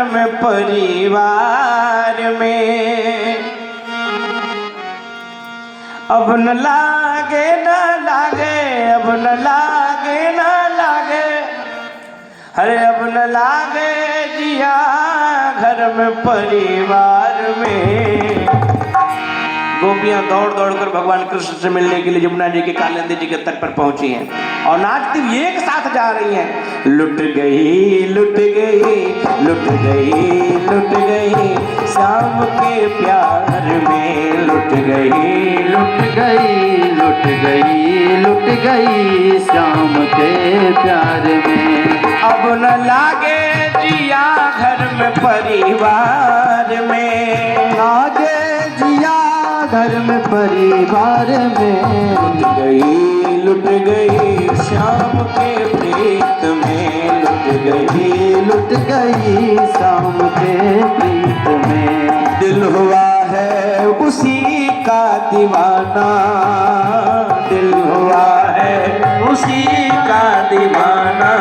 में परिवार में। अब न लागे न लागे, अब न लागे न लागे, अरे अब न लागे जिया घर में परिवार में। गोपियां दौड़ दौड़ कर भगवान कृष्ण से मिलने के लिए यमुना जी के कालिंदी जी के तट पर पहुंची हैं और नाचती हुई एक साथ जा रही हैं। लुट गई लुट गई लुट गई लुट गई शाम के प्यार में, लुट गई लुट गई लुट गई लुट गई शाम के प्यार में। अब न लागे जिया घर में परिवार में, लागे जिया घर में परिवार में। लुट गई शाम के प्रीत में, लुट गई शाम के प्रीत में। दिल हुआ है उसी का दीवाना, दिल हुआ है उसी का दीवाना,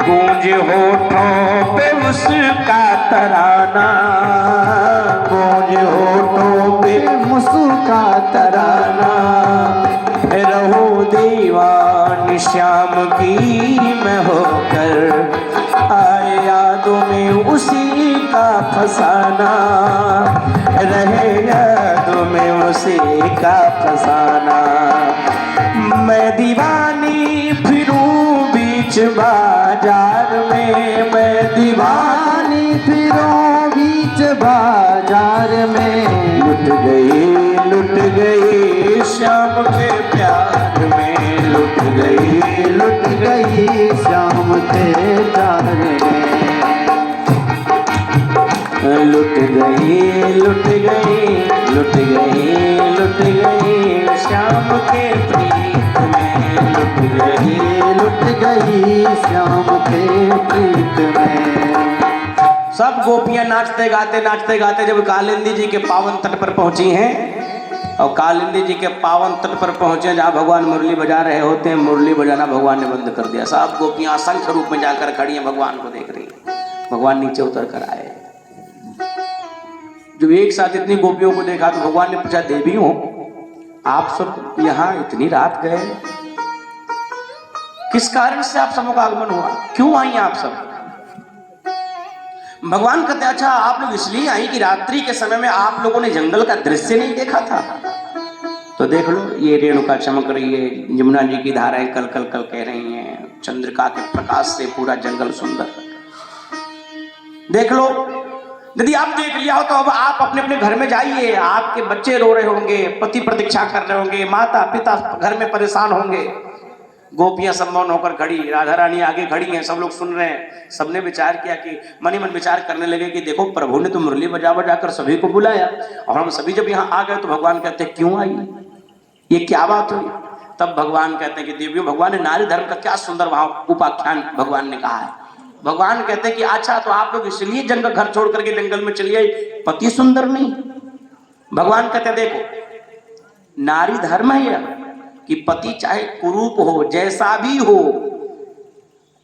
गूंज होठों पे उसका तराना, गूंज होठों पे मुस्का तराना। रहूं दीवान श्याम की मैं होकर, आए यादों में उसी का फसाना, रहे यादों में उसी का फसाना। मैं दीवानी फिरूं बीच बाजार में, मैं दीवानी फिरूं बीच बाजार में। लुट गई श्याम के प्यार में, लुट गई शाम के प्यार में। लुट गई लुट गई लुट गई लुट गई श्याम के प्रीत में, लुट गई शाम के प्रीत में। सब गोपियां नाचते गाते जब कालिंदी जी के पावन तट पर पहुंची हैं, और कालिंदी जी के पावन तट पर पहुंचे जहाँ भगवान मुरली बजा रहे होते हैं, मुरली बजाना भगवान ने बंद कर दिया। सब गोपियां असंख्य रूप में जाकर खड़ी हैं, भगवान को देख रही हैं। भगवान नीचे उतर कर आए। जब एक साथ इतनी गोपियों को देखा तो भगवान ने पूछा, देवी हो आप सब यहाँ इतनी रात गए, किस कारण से आप सबों का आगमन हुआ, क्यों आई आप सब? भगवान कहते, अच्छा आप लोग इसलिए आई कि रात्रि के समय में आप लोगों ने जंगल का दृश्य नहीं देखा था? तो देख लो, ये रेणुका चमक रही है, यमुना जी की धाराएं कल कल कल कह रही हैं, चंद्रिका के प्रकाश से पूरा जंगल सुंदर। देख लो, यदि आप देख लिया हो तो अब आप अपने अपने घर में जाइए। आपके बच्चे रो रहे होंगे, पति प्रतीक्षा कर रहे होंगे, माता पिता घर में परेशान होंगे। गोपियां सब मौन होकर खड़ी, राधा रानी आगे खड़ी हैं, सब लोग सुन रहे हैं। सबने विचार किया कि मन ही मन विचार करने लगे कि देखो, प्रभु ने तो मुरली बजा बजा कर सभी को बुलाया और हम सभी जब यहाँ आ गए तो भगवान कहते हैं क्यों आई, ये क्या बात हुई? तब भगवान कहते हैं कि देवियों, भगवान ने नारी धर्म का क्या सुंदर वहां उपाख्यान भगवान ने कहा है। भगवान कहते हैं कि अच्छा तो आप लोग इसलिए जंगल घर छोड़ करके जंगल में चलिए, पति सुंदर नहीं? भगवान कहते हैं देखो, नारी धर्म है यह कि पति चाहे कुरूप हो, जैसा भी हो,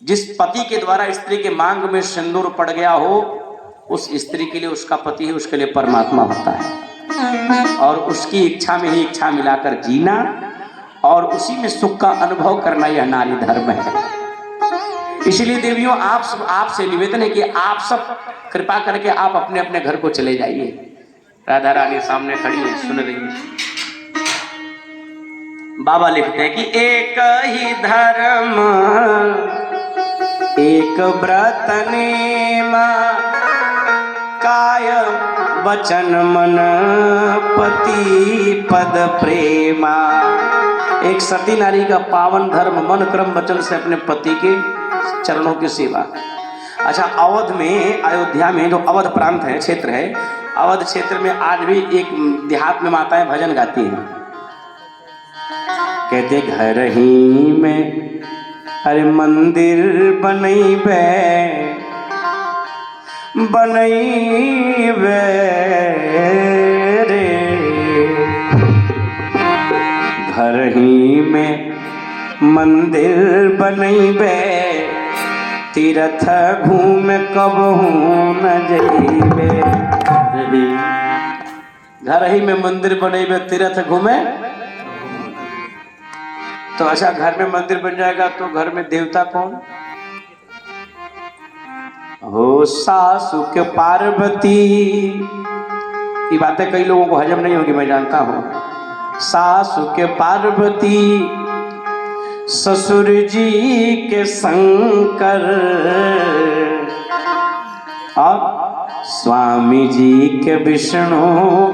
जिस पति के द्वारा स्त्री के मांग में सिंदूर पड़ गया हो, उस स्त्री के लिए उसका पति है, उसके लिए परमात्मा होता है। और उसकी इच्छा में ही इच्छा मिलाकर जीना और उसी में सुख का अनुभव करना, यह नारी धर्म है। इसलिए देवियों, आपसे निवेदन है कि आप सब कृपा करके आप अपने अपने घर को चले जाइए। राधा रानी सामने खड़ी है, सुन रही है। बाबा लिखते हैं कि एक ही धर्म एक व्रत नेमा, काय वचन मन पति पद प्रेमा। एक सती नारी का पावन धर्म मन क्रम वचन से अपने पति के चरणों की सेवा। अच्छा, अवध में, अयोध्या में जो अवध प्रांत है, क्षेत्र है, अवध क्षेत्र में आज भी एक देहात में माताएं भजन गाती हैं। कहते घर ही में अरे मंदिर बनैबे बनैबे रे, घर ही में मंदिर बनैबे तीर्थ घूम कबहू न जइबे। घर ही में मंदिर बनेबे तीर्थ घूमे। तो अच्छा घर में मंदिर बन जाएगा तो घर में देवता कौन हो? सासु के पार्वती। ये बातें कई लोगों को हजम नहीं होगी, मैं जानता हूं। सासु के पार्वती, ससुर जी के शंकर, और स्वामी जी के विष्णु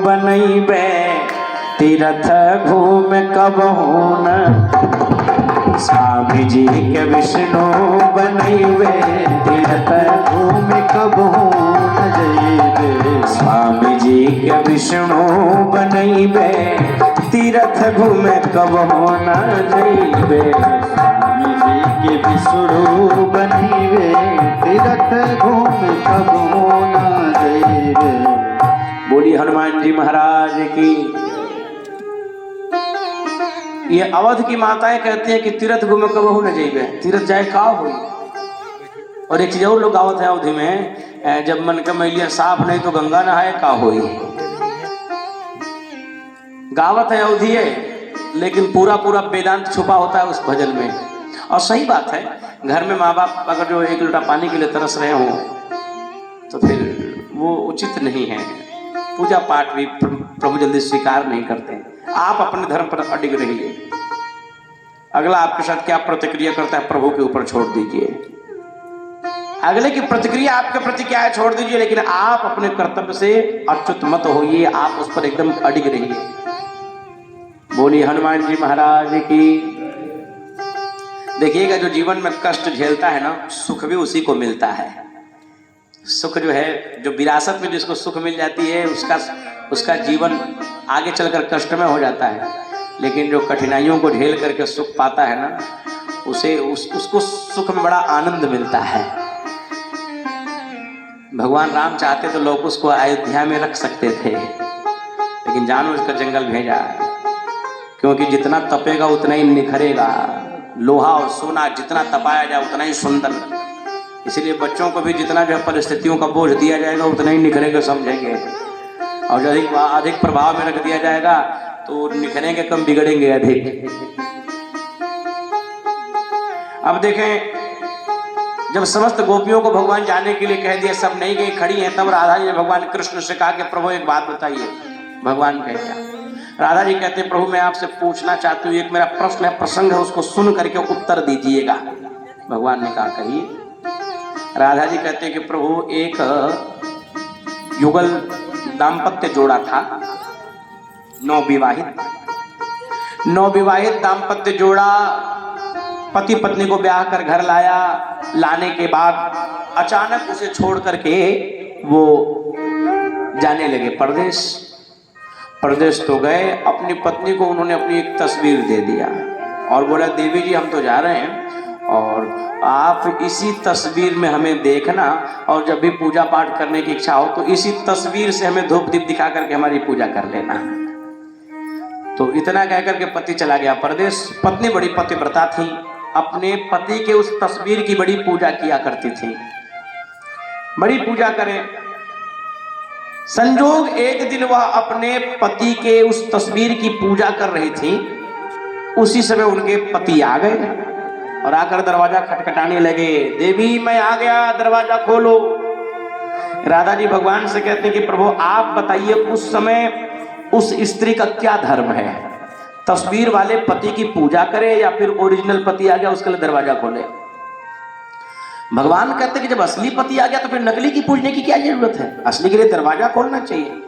बनैबे तीर्थ घूम कबहू न। स्वामी जी के विष्णु बनैबे तीर्थ घूम कबहू न जइबे। स्वामी जी के विष्णु बनैबे तीर्थ घूम कबहू न जइबे। स्वामी जी के विष्णु बनैबे तीर्थ घूम कबहू न जइबे। बोली हनुमान जी महाराज की। ये अवध की माताएं कहती हैं कि तीर्थ घूमे कबहू न जइबे, तीर्थ जाए का हुई। और एक चीज और लोग गावत है अवधि में, जब मन का मैलिया साफ नहीं तो गंगा नहाए का हुई। गावत है अवधि है, लेकिन पूरा पूरा वेदांत छुपा होता है उस भजन में। और सही बात है, घर में माँ बाप अगर जो एक लोटा पानी के लिए तरस रहे हो तो फिर वो उचित नहीं है। पूजा पाठ भी प्रभु जल्दी स्वीकार नहीं करते। आप अपने धर्म पर अडिग रहिए। अगला आपके साथ क्या प्रतिक्रिया करता है प्रभु के ऊपर छोड़ दीजिए। अगले की प्रतिक्रिया आपके प्रति क्या है छोड़ दीजिए, लेकिन आप अपने कर्तव्य से अच्युत मत होइए, आप उस पर एकदम अडिग रहिए। बोली हनुमान जी महाराज की। देखिएगा जो जीवन में कष्ट झेलता है ना, सुख भी उसी को मिलता है। सुख जो है, जो विरासत में जिसको सुख मिल जाती है, उसका जीवन आगे चलकर कष्ट में हो जाता है। लेकिन जो कठिनाइयों को झेल करके सुख पाता है ना, उसको सुख में बड़ा आनंद मिलता है। भगवान राम चाहते तो लोग उसको अयोध्या में रख सकते थे, लेकिन जानवर उसका जंगल भेजा, क्योंकि जितना तपेगा उतना ही निखरेगा। लोहा और सोना जितना तपाया जाए उतना ही सुंदर। इसलिए बच्चों को भी जितना जो परिस्थितियों का बोझ दिया जाएगा उतना ही निखरेगा, समझेंगे। और जो अधिक प्रभाव में रख दिया जाएगा तो निखरेंगे कम, बिगड़ेंगे अधिक। अब देखें, जब समस्त गोपियों को भगवान जाने के लिए कह दिया, सब नहीं गई खड़ी हैं, तब राधा जी ने भगवान कृष्ण से कहा कि प्रभु एक बात बताइए। भगवान कह क्या? राधा जी कहते हैं प्रभु मैं आपसे पूछना चाहती हूँ, एक मेरा प्रश्न है, प्रसंग है, उसको सुन करके उत्तर दीजिएगा। भगवान ने कहा कहिए। राधा जी कहते हैं कि प्रभु एक युगल दाम्पत्य जोड़ा था, नवविवाहित दाम्पत्य जोड़ा पति पत्नी को ब्याह कर घर लाया। लाने के बाद अचानक उसे छोड़ करके वो जाने लगे परदेश। परदेश तो गए, अपनी पत्नी को उन्होंने अपनी एक तस्वीर दे दिया और बोला देवी जी हम तो जा रहे हैं और आप इसी तस्वीर में हमें देखना, और जब भी पूजा पाठ करने की इच्छा हो तो इसी तस्वीर से हमें धूप दीप दिखा करके हमारी पूजा कर लेना। तो इतना कह करके पति चला गया परदेश। पत्नी बड़ी पतिव्रता थी, अपने पति के उस तस्वीर की बड़ी पूजा किया करती थी, बड़ी पूजा करें। संजोग एक दिन वह अपने पति के उस तस्वीर की पूजा कर रही थी, उसी समय उनके पति आ गए और आकर दरवाजा खटखटाने लगे। देवी मैं आ गया, दरवाजा खोलो। राधा जी भगवान से कहते हैं कि प्रभु आप बताइए उस समय उस स्त्री का क्या धर्म है, तस्वीर वाले पति की पूजा करे या फिर ओरिजिनल पति आ गया उसके लिए दरवाजा खोले। भगवान कहते हैं कि जब असली पति आ गया तो फिर नकली की पूजने की क्या जरूरत है, असली के लिए दरवाजा खोलना चाहिए।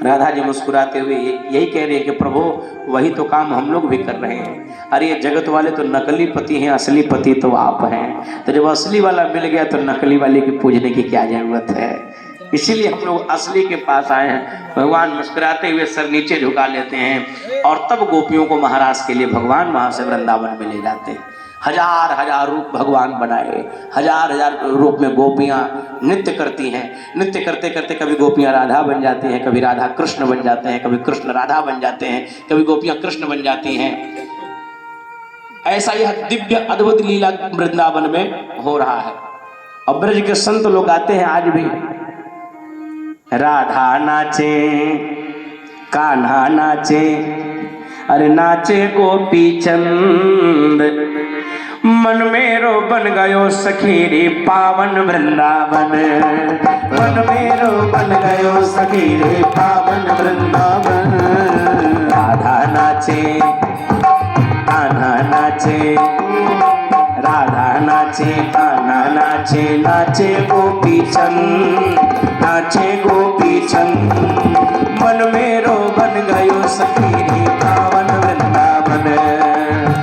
राधा जी मुस्कुराते हुए यही कह रहे हैं कि प्रभु वही तो काम हम लोग भी कर रहे हैं। अरे ये जगत वाले तो नकली पति हैं, असली पति तो आप हैं। तो जब असली वाला मिल गया तो नकली वाले की पूजने की क्या जरूरत है। इसीलिए हम लोग असली के पास आए हैं। भगवान मुस्कुराते हुए सर नीचे झुका लेते हैं और तब गोपियों को महाराज के लिए भगवान वहां से वृंदावन में ले जाते हैं। हजार हजार रूप भगवान बनाए, हजार हजार रूप में गोपियां नृत्य करती हैं। नृत्य करते करते कभी गोपियां राधा बन जाती हैं, कभी राधा कृष्ण बन जाते हैं, कभी कृष्ण राधा बन जाते हैं, कभी गोपियां कृष्ण बन जाती हैं। ऐसा यह दिव्य अद्भुत लीला वृंदावन में हो रहा है। और ब्रज के संत लोग आते हैं आज भी। राधा नाचे, कान्हा नाचे, अरे नाचे गोपी चंद, मन मेरो बन गयो सखी रे पावन वृंदावन, मन मेरो बन गयो सखी रे पावन वृंदावन। राधा नाचे, कान्हा नाचे, राधा नाचे, कान्हा नाचे, नाचे गोपी चंद, नाचे गोपी चंद, मन मेरो बन गयो सखी रे पावन वृंदावन,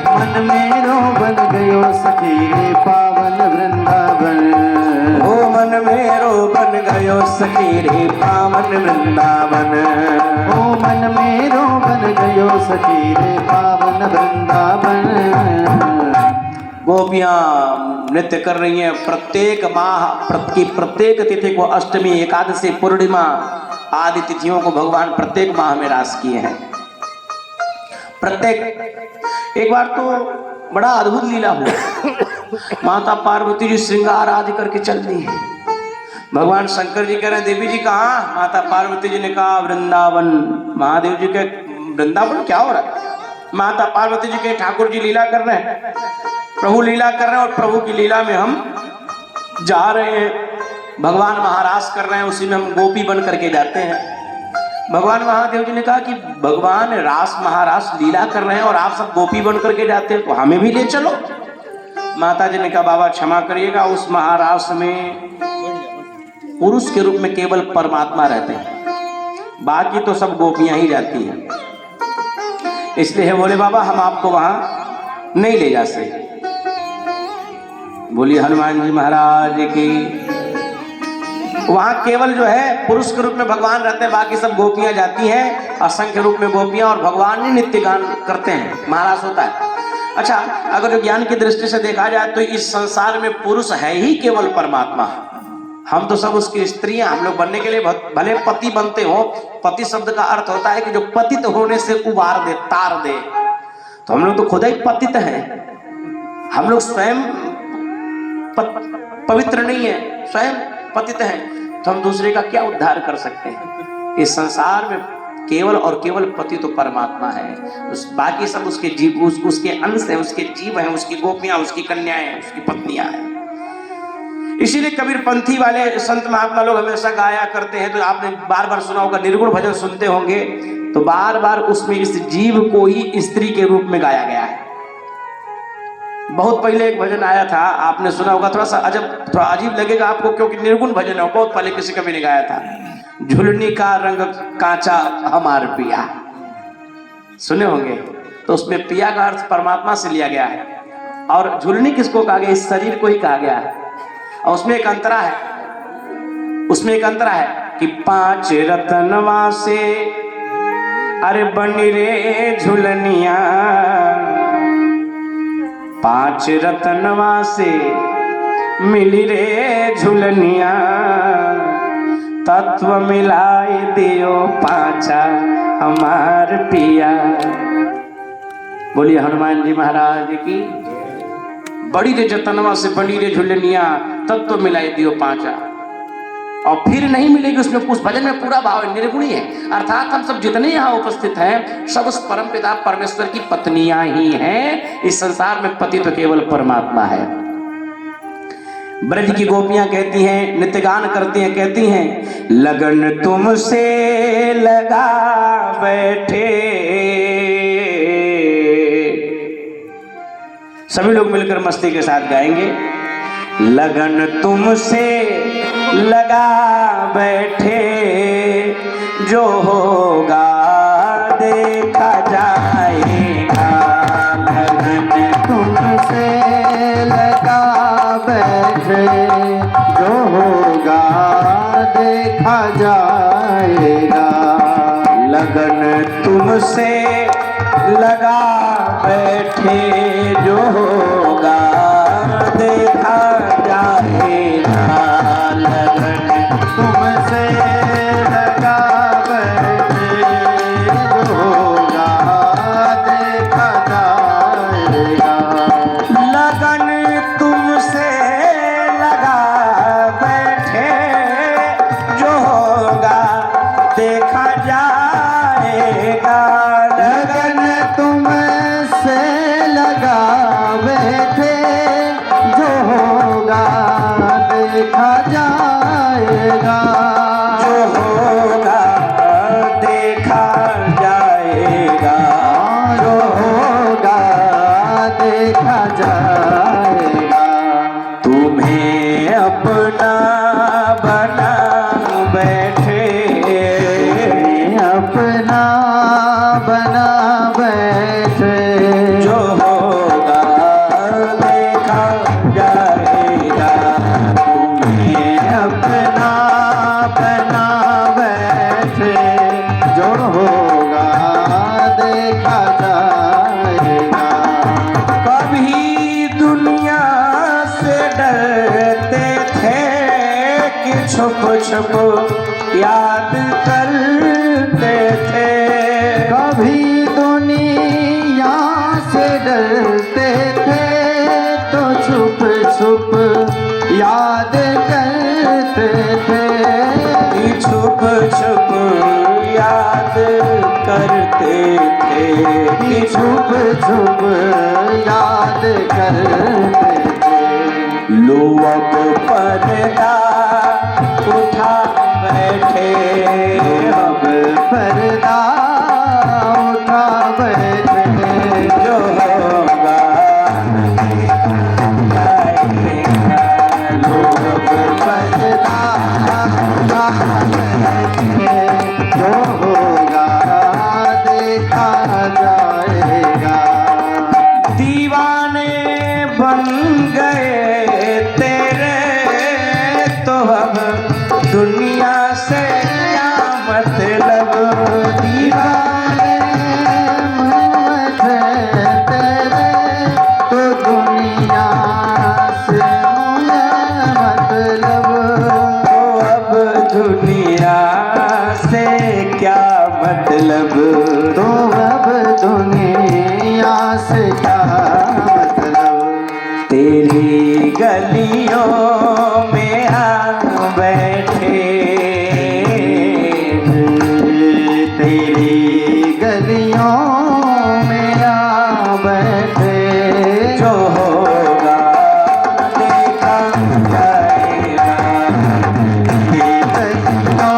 मन मेरो बन गयो सखी रे पावन वृंदावन। ओ मन मेरो बन गयो सखी रे पावन वृंदावन, ओ मन मेरो बन गयो सखी रे पावन वृंदावन। गोपियां नृत्य कर रही हैं। प्रत्येक माह की प्रत्येक तिथि को, अष्टमी, एकादशी, पूर्णिमा आदि तिथियों को भगवान प्रत्येक माह में रास किए हैं। प्रत्येक एक बार तो बड़ा अद्भुत लीला हुआ। माता पार्वती जी श्रृंगार आदि करके चल रही है। भगवान शंकर जी कह रहे हैं देवी जी कहाँ? माता पार्वती जी ने कहा वृंदावन। महादेव जी के वृंदावन क्या हो रहा है? माता पार्वती जी के ठाकुर जी लीला कर रहे हैं, प्रभु लीला कर रहे हैं और प्रभु की लीला में हम जा रहे हैं। भगवान महारास कर रहे हैं, उसी में हम गोपी बन करके जाते हैं। भगवान महादेव जी ने कहा कि भगवान रास महारास लीला कर रहे हैं और आप सब गोपी बन करके जाते हैं, तो हमें भी ले चलो। माता जी ने कहा बाबा क्षमा करिएगा, उस महारास में पुरुष के रूप में केवल परमात्मा रहते हैं, बाकी तो सब गोपियां ही जाती हैं। इसलिए है बोले बाबा हम आपको वहां नहीं ले जा सकते। बोलिए हनुमान जी महाराज की। वहां केवल जो है पुरुष के रूप में भगवान रहते हैं, बाकी सब गोपियां जाती हैं, असंख्य रूप में गोपियां, और भगवान ही नित्य गान करते हैं, महाराज होता है। अच्छा, अगर ज्ञान की दृष्टि से देखा जाए तो इस संसार में पुरुष है ही केवल परमात्मा। हम तो सब उसकी स्त्रियां। हम लोग बनने के लिए भले पति बनते हो, पति शब्द का अर्थ होता है कि जो पतित होने से उबार दे, तार दे। तो हम लोग तो खुद ही पतित हैं। हम लोग स्वयं पवित्र नहीं है, स्वयं पतित हैं, तो हम दूसरे का क्या उद्धार कर सकते हैं? इस संसार में केवल और केवल पति तो परमात्मा है। बाकी सब उसके जीव, उसके अंश है, उसके जीव हैं, उसकी गोपियां, उसकी कन्याएं हैं, उसकी पत्नियां हैं। इसीलिए कबीर पंथी वाले संत महात्मा लोग हमेशा गाया करते हैं। तो आपने बार बार सुना होगा, निर्गुण भजन सुनते होंगे तो बार बार उसमें इस जीव को ही स्त्री के रूप में गाया गया है। बहुत पहले एक भजन आया था, आपने सुना होगा, थोड़ा सा अजीब लगेगा आपको, क्योंकि निर्गुण भजन है, बहुत पहले किसी कवि ने गाया था। झुलनी का रंग कांचा हमार पिया, सुने होंगे। तो उसमें पिया का अर्थ परमात्मा से लिया गया है, और झुलनी किसको कहा गया? इस शरीर को ही कहा गया है। और उसमें एक अंतरा है, उसमें एक अंतरा है कि 5 रतनवा से अरे बनी रे झुलनिया, 5 रतनवा से मिली रे झुलनिया, तत्व मिलाई दियो पांचा हमार पिया। बोलिए हनुमान जी महाराज की। बड़ी रे जतनवा से बड़ी रे झुलनिया, तत्व मिलाई दियो पांचा। और फिर नहीं मिलेगी उसमें। उस भजन में पूरा भाव है, निर्गुणी है। अर्थात हम सब जितने यहाँ उपस्थित हैं सब उस परम पिता परमेश्वर की पत्नियां ही हैं। इस संसार में पति तो केवल परमात्मा है। ब्रज की गोपियां कहती हैं, नित्य गान करती हैं, कहती हैं लगन तुमसे लगा बैठे। सभी लोग मिलकर मस्ती के साथ गाएंगे। लगन तुमसे लगा बैठे, जो होगा देखा जाएगा। लगन तुमसे लगा बैठे, जो होगा देखा जाएगा। लगन तुमसे लगा बैठे, जो होगा देखा जाएगा। लगन तुमसे लगा बैठे, जो होगा देखा जाएगा। छुप छुप याद करते थे। कभी दुनिया से डरते थे तो छुप छुप याद करते थे। छुप छुप याद करते थे। छुप छुप याद करते थे। लो अब पर्दा उठा बैठे, अब पर्दा उठा बैठे। जो होगा लो अब पर्दा उठा बैठे। जो होगा देखा जाएगा। दीवाने बन गए तेरे तो अब दुनिया से क्या मतलब। दीवाने मोहम्मद तेरे तो दुनिया से मतलब। तो अब दुनिया से क्या मतलब। तो अब दुनिया से क्या मतलब। तेरी गलियों में आ बैठे, तेरी गलियों में आ बैठे। जो होगा देखा जाएगा। गलियों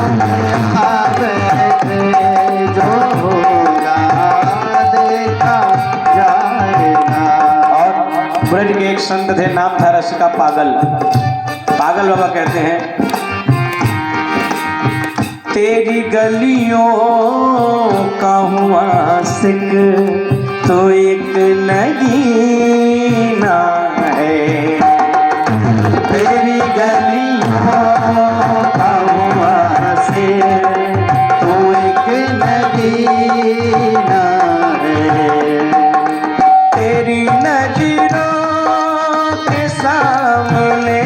में आ बैठे। जो होगा देखा जाएगा। और ब्रज के एक संत थे, नाम था रसिका पागल। पागल बाबा कहते हैं, तेरी गलियों का हूँ आशिक तो एक नगीना है। तेरी गलियों का हूँ आशिक तो एक नगीना है। तेरी नजरों के सामने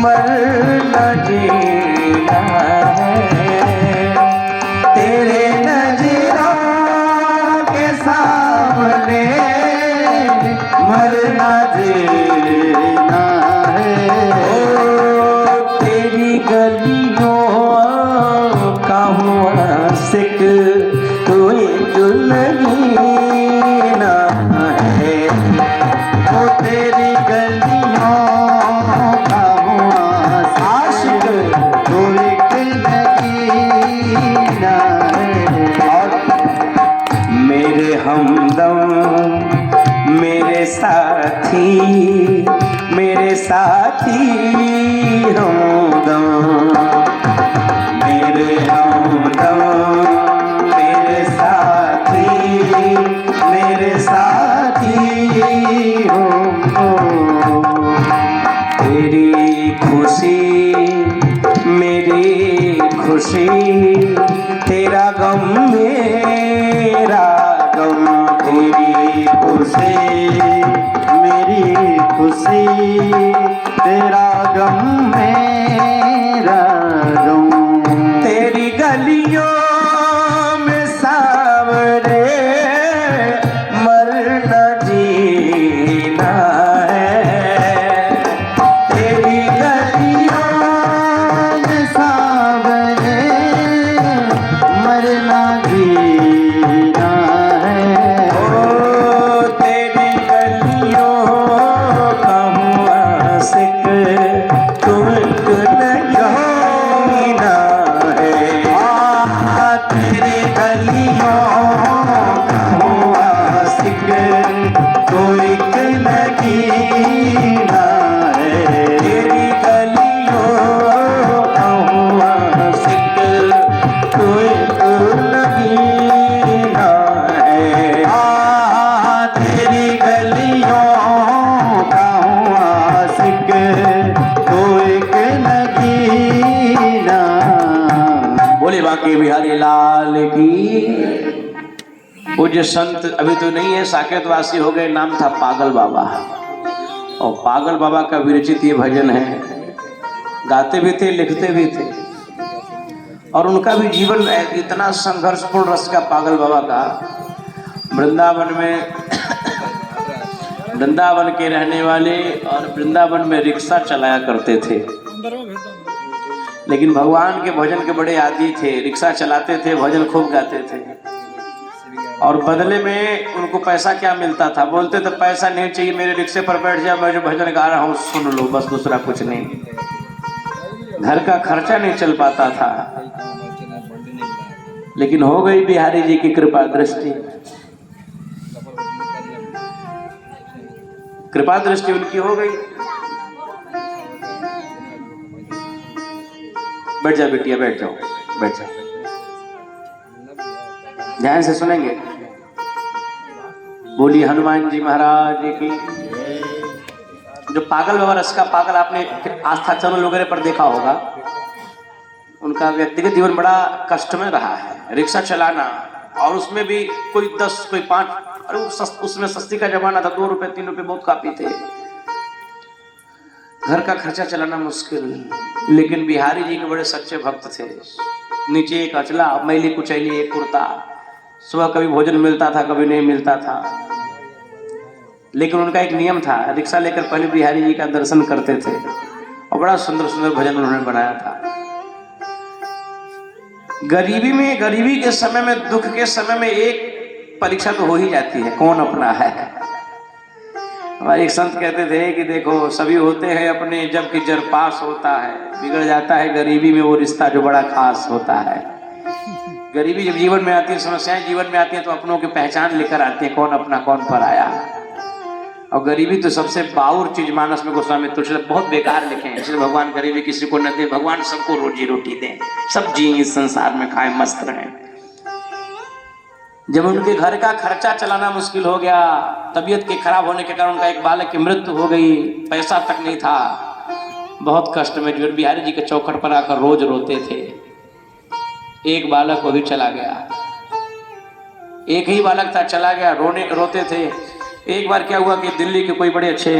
मरना जीना है। तेरे नजरों के सामने मरना जीना है। ओ तेरी गलियों का हूँ आशिक तो एक नगीना है। वो तेरी गलियों का हूँ आशिक तो एक नगीना है। और मेरे हमदम मेरे साथी हमदम, मेरे हमदम मेरे साथी हो। तेरी खुशी मेरी खुशी, तेरा गम मेरा गम। तेरी खुशी मेरी खुशी तेरा गम मेरा गम। तेरी गलियों में सावरे मरना जीना है। तेरी गलियों में सावरे मरना जीना है। ओ तेरी गलियों का हूँ आशिक तुम नहीं ना है। तेरी गलियों का हूँ आशिक तो एक नगीना है। तेरी गलियों का हूँ आशिक तो एक नगीना है। तेरी गलियों का हूँ आशिक तो एक नगीना। बोले बांके बिहारी लाल की। पूज्य संत अभी तो नहीं है, साकेतवासी हो गए, नाम था पागल बाबा। और पागल बाबा का विरचित ये भजन है, गाते भी थे, लिखते भी थे। और उनका भी जीवन इतना संघर्षपूर्ण रस का, पागल बाबा का। वृंदावन में वृंदावन के रहने वाले और वृंदावन में रिक्शा चलाया करते थे, लेकिन भगवान के भजन के बड़े आदी थे। रिक्शा चलाते थे, भजन खूब गाते थे, और बदले में उनको पैसा क्या मिलता था? बोलते थे पैसा नहीं चाहिए, मेरे रिक्शे पर बैठ जाओ, मैं जो भजन गा रहा हूँ सुन लो, बस दूसरा कुछ नहीं। घर का खर्चा नहीं चल पाता था। लेकिन हो गई बिहारी जी की कृपा दृष्टि। कृपा दृष्टि उनकी हो गई। बैठ जाओ बेटिया, बैठ जाओ, बैठ जाओ, ध्यान से सुनेंगे। बोली हनुमान जी महाराज की। जो पागल बाबा रस का पागल आपने आस्था चैनल वगैरह पर देखा होगा, उनका व्यक्तिगत जीवन बड़ा कष्ट में रहा है। रिक्शा चलाना, और उसमें भी कोई 10 कोई 5, अरे उसमें सस्ती का जमाना था, 2 रुपए 3 रुपए बहुत काफी थे। घर का खर्चा चलाना मुश्किल। लेकिन बिहारी जी के बड़े सच्चे भक्त थे। नीचे एक अचला, मैली कुचैली एक कुर्ता। सुबह कभी भोजन मिलता था, कभी नहीं मिलता था। लेकिन उनका एक नियम था, रिक्शा लेकर पहले बिहारी जी का दर्शन करते थे, और बड़ा सुंदर सुंदर भजन उन्होंने बनाया था। गरीबी में, गरीबी के समय में, दुख के समय में एक परीक्षा तो हो ही जाती है, कौन अपना है। हमारे एक संत कहते थे कि देखो सभी होते हैं अपने, जबकि जर पास होता है, बिगड़ जाता है गरीबी में वो रिश्ता जो बड़ा खास होता है। गरीबी जब जीवन में आती है, समस्याएं जीवन में आती हैं, तो अपनों की पहचान लेकर आते हैं, कौन अपना कौन पराया। और गरीबी तो सबसे बाउर चीज, मानस में गोस्वामी तुलसीदास बहुत बेकार लिखे हैं। इसलिए भगवान गरीबी किसी को न दे, भगवान सबको रोजी रोटी दें, सब जी इस संसार में खाए मस्त रहें। जब उनके घर का खर्चा चलाना मुश्किल हो गया, तबीयत के खराब होने के कारण उनका एक बालक की मृत्यु हो गई, पैसा तक नहीं था, बहुत कष्ट में जो बिहारी जी के चौखट पर आकर रोज रोते थे। एक बालक वो भी चला गया, एक ही बालक था, चला गया, रोते थे। एक बार क्या हुआ कि दिल्ली के कोई बड़े अच्छे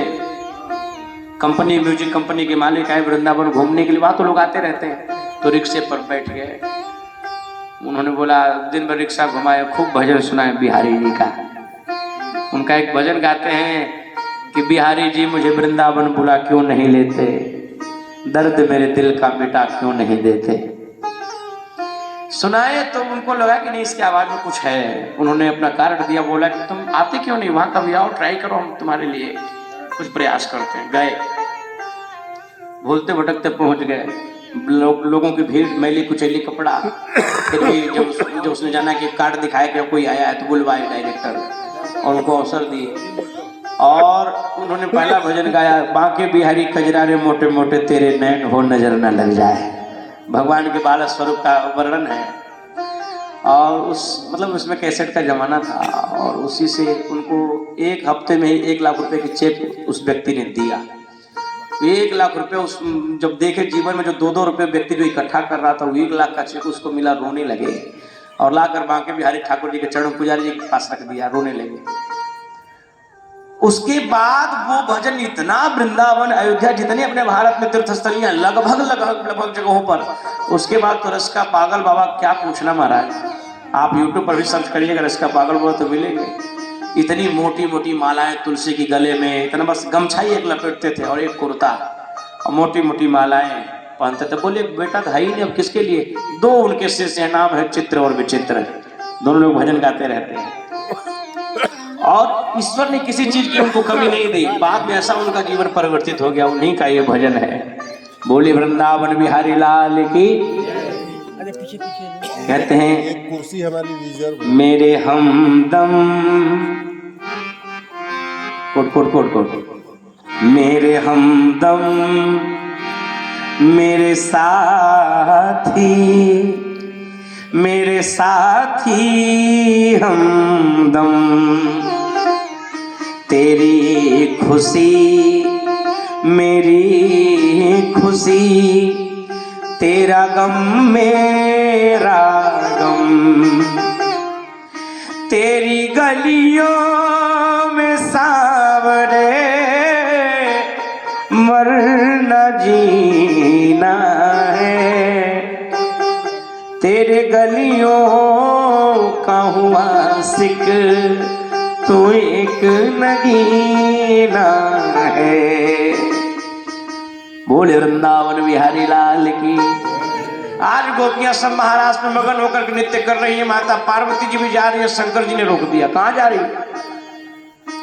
कंपनी, म्यूजिक कंपनी के मालिक आए वृंदावन घूमने के लिए, वहां तो लोग आते रहते हैं, तो रिक्शे पर बैठ गए। उन्होंने बोला, दिन भर रिक्शा घुमाए, खूब भजन सुनाए बिहारी जी का। उनका एक भजन गाते हैं कि बिहारी जी मुझे वृंदावन बुला क्यों नहीं लेते, दर्द मेरे दिल का मिटा क्यों नहीं देते। सुनाए तो उनको लगा कि नहीं, इसकी आवाज में कुछ है। उन्होंने अपना कारण दिया, बोला कि तुम आते क्यों नहीं, वहां कभी आओ, ट्राई करो, हम तुम्हारे लिए कुछ प्रयास करते हैं। गए, भूलते भटकते पहुंच गए। लोगों की भीड़, मैली कुचैली कपड़ा। फिर भी जब उसने जाना कि कार्ड दिखाया कि कोई आया है, तो बुलवाए डायरेक्टर और उनको अवसर दिए। और उन्होंने पहला भजन गाया, बांके बिहारी खजरारे मोटे मोटे तेरे नैन हो नजर न लग जाए। भगवान के बाल स्वरूप का वर्णन है। और उसमें कैसेट का जमाना था, और उसी से उनको 1 हफ्ते में ही 1 लाख रुपए की चेक उस व्यक्ति ने दिया। 1 लाख रुपए उस, जब देखे जीवन में जो 2-2 रुपए व्यक्ति जो इकट्ठा कर रहा था, वो 1 लाख का चेक उसको मिला, रोने लगे। और लाकर बांके बिहारी ठाकुर जी के चरण पुजारी जी के पास रख दिया, रोने लगे। उसके बाद वो भजन इतना वृंदावन, अयोध्या, जितने अपने भारत में तीर्थस्थलियां, लगभग जगहों पर, उसके बाद तो रस का पागल बाबा क्या पूछना महाराज। आप यूट्यूब पर भी सर्च करिएगा, रस का पागल बाबा तो मिलेंगे। इतनी मोटी मोटी मालाएं तुलसी की गले में, इतना बस गमछा ही एक लपेटते थे और एक कुर्ता, और मोटी मोटी मालाएं पहनते थे। बोले बेटा तो है ही नहीं, अब किसके लिए। 2 उनके शिष्य, नाम है चित्र और विचित्र, दोनों लोग भजन गाते रहते हैं। और ईश्वर ने किसी चीज की उनको कमी नहीं दी। बाद में ऐसा उनका जीवन परिवर्तित हो गया। उन्हीं का ये भजन है। बोली वृंदावन बिहारी लाल की। कहते हैं, एक कुर्सी हमारी रिजर्व, मेरे हमदम, कोट मेरे हमदम, मेरे साथी, मेरे साथी हमदम, तेरी खुशी मेरी खुशी, तेरा गम मेरा गम, तेरी गलियों में सांवरे मरना जीना है, तेरे गलियों का हुआ आशिक, तू एक नगीना है। बोले वृंदावन बिहारी लाल की। आज गोपियां सब महाराष्ट्र में मगन होकर के नृत्य कर रही है। माता पार्वती जी भी जा रही है, शंकर जी ने रोक दिया। कहाँ जा रही है?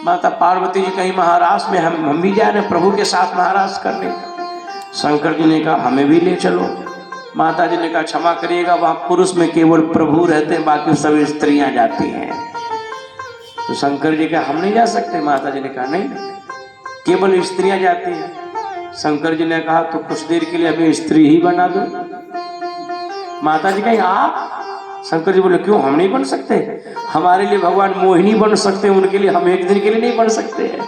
माता पार्वती जी कहीं महाराष्ट्र में, हम भी जा रहे हैं प्रभु के साथ महाराष्ट्र करने। शंकर जी ने कहा हमें भी ले चलो। माता जी ने कहा क्षमा करिएगा, वहां पुरुष में केवल प्रभु रहते हैं, बाकी सब स्त्रियां जाती हैं। तो शंकर जी कहा हम नहीं जा सकते। माता जी ने कहा नहीं, केवल स्त्रियां जाती हैं। शंकर जी ने कहा तो कुछ देर के लिए हमें स्त्री ही बना दो। माता जी कहीं आप? शंकर जी बोले क्यों, हम नहीं बन सकते? हमारे लिए भगवान मोहिनी बन सकते हैं, उनके लिए हम एक दिन के लिए नहीं बन सकते हैं।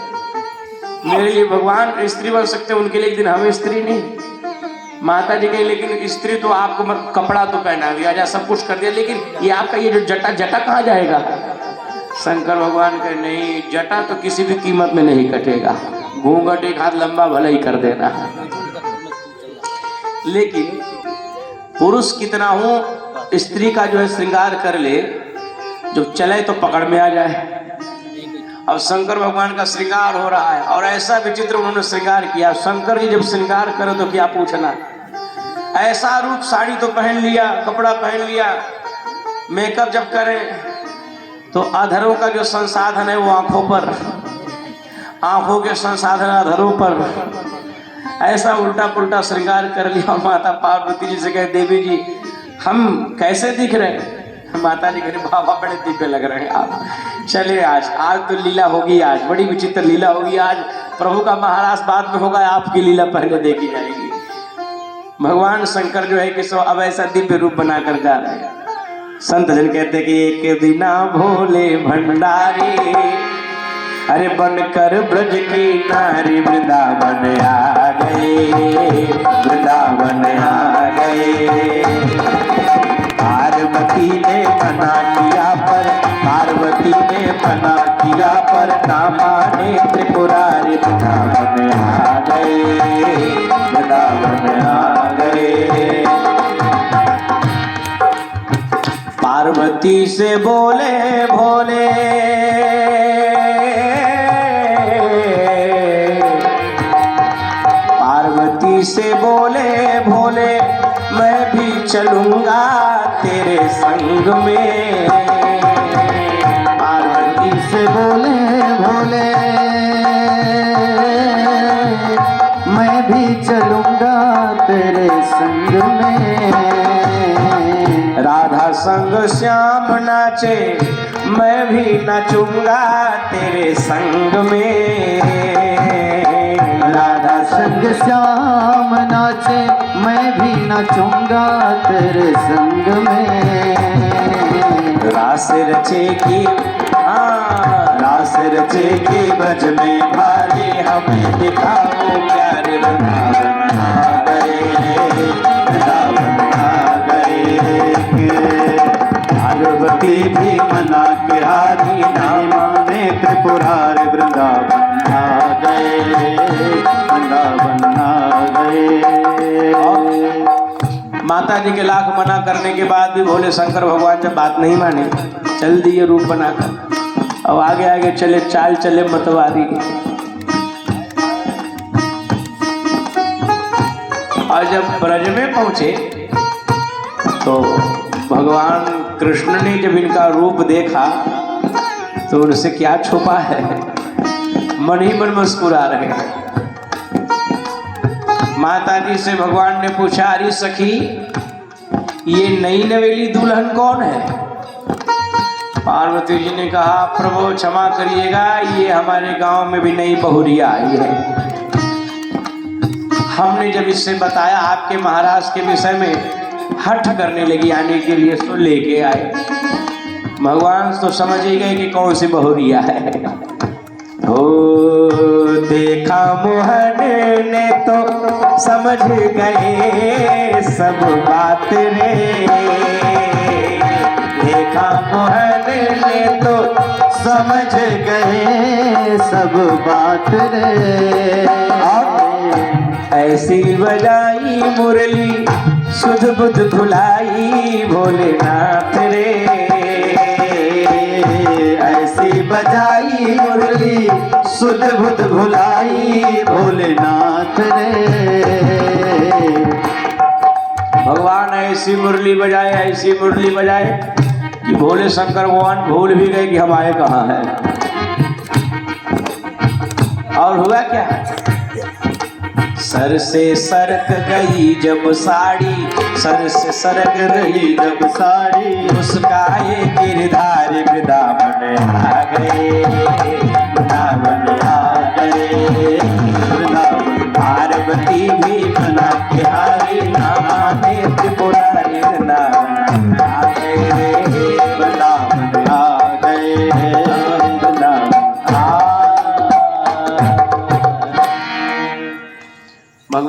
मेरे लिए भगवान स्त्री बन सकते हैं, उनके लिए एक दिन हम स्त्री नहीं। माता जी कहीं लेकिन स्त्री तो आपको कपड़ा तो पहना दिया जा, सब कुछ कर दिया, लेकिन ये आपका ये जो जटा कहाँ जाएगा? शंकर भगवान कहे नहीं, जटा तो किसी भी कीमत में नहीं कटेगा, घूंघट एक हाथ लंबा भला ही कर देना। लेकिन पुरुष कितना हो, स्त्री का जो है श्रृंगार कर ले, जो चले तो पकड़ में आ जाए। अब शंकर भगवान का श्रृंगार हो रहा है और ऐसा विचित्र उन्होंने श्रृंगार किया। शंकर जी जब श्रृंगार करो तो क्या पूछना, ऐसा रूप, साड़ी तो पहन लिया, कपड़ा पहन लिया, मेकअप जब करें तो अधरों का जो संसाधन है वो आंखों पर, आंखों के संसाधन अधरों पर, ऐसा उल्टा पुल्टा श्रृंगार कर लिया। और माता पार्वती जी से कहे देवी जी हम कैसे दिख रहे हैं? माता जी कहे बाबा बड़े दिव्य लग रहे हैं आप, चले आज तो लीला होगी, आज बड़ी विचित्र लीला होगी। आज प्रभु का महाराज बाद में होगा, आपकी लीला पहले देखी जाएगी। भगवान शंकर जो है कि सो अब ऐसा दिव्य रूप बनाकर जा रहे हैं। संत जन कहते कि एक दिना भोले भंडारी, अरे बनकर ब्रज की नारी वृंदावन आ गए, वृंदावन आ गए। पार्वती ने मना किया पर, पार्वती ने मना किया पर ना माने त्रिपुरारी, वृंदावन आ गए, वृंदावन आ गए। पार्वती से बोले भोले, पार्वती से बोले भोले मैं भी चलूंगा तेरे संग में। पार्वती से बोले भोले मैं भी चलूंगा तेरे संग में। राधा संग श्याम नाचे मैं भी नाचूंगा तेरे संग में। राधा संग श्याम नाचे मैं भी नाचूंगा तेरे संग में। रास रचेगी रास रचेगी ब्रज में भारी, हमें दिखाओ प्यारे वृंदावन आ गए, वृंदावन आ गए। पार्वती भी मना के हारी, ना माने त्रिपुरारी, वृंदावन आ गए, वृंदावन आ गए। माता जी के लाख मना करने के बाद भी भोले शंकर भगवान जब बात नहीं माने, चल दिए रूप बनाकर। अब आगे आगे चले, चाल चले मतवारी। और जब ब्रज में पहुंचे तो भगवान कृष्ण ने जब इनका रूप देखा तो उनसे क्या छुपा है, मन ही मन मुस्कुरा रहे हैं। माता जी से भगवान ने पूछा अरे सखी ये नई नवेली दुल्हन कौन है? पार्वती जी ने कहा प्रभु क्षमा करिएगा, ये हमारे गांव में भी नई बहुरिया आई है। हमने जब इससे बताया आपके महाराज के विषय में, हठ करने लगी आने के लिए, सो लेके आए। भगवान तो समझ ही गए कि कौन सी बहुरिया है। हो देखा मोहन ने तो समझ गए सब बात रे, देखा मोहन ने तो समझ गए सब बात रे। ऐसी बजाई मुरली सुध बुध भुलाई भोलेनाथ रे। ऐसी बजाई मुरली सुध बुध भुलाई भोलेनाथ रे। भगवान ऐसी मुरली बजाए कि भोले शंकर भगवान भूल भी गए कि हम आए कहाँ हैं। और हुआ क्या, सर से सरक गई जब साड़ी, सर से सरक रही जब साड़ी, मुस्काए गिरधारी वृंदावन आ गए।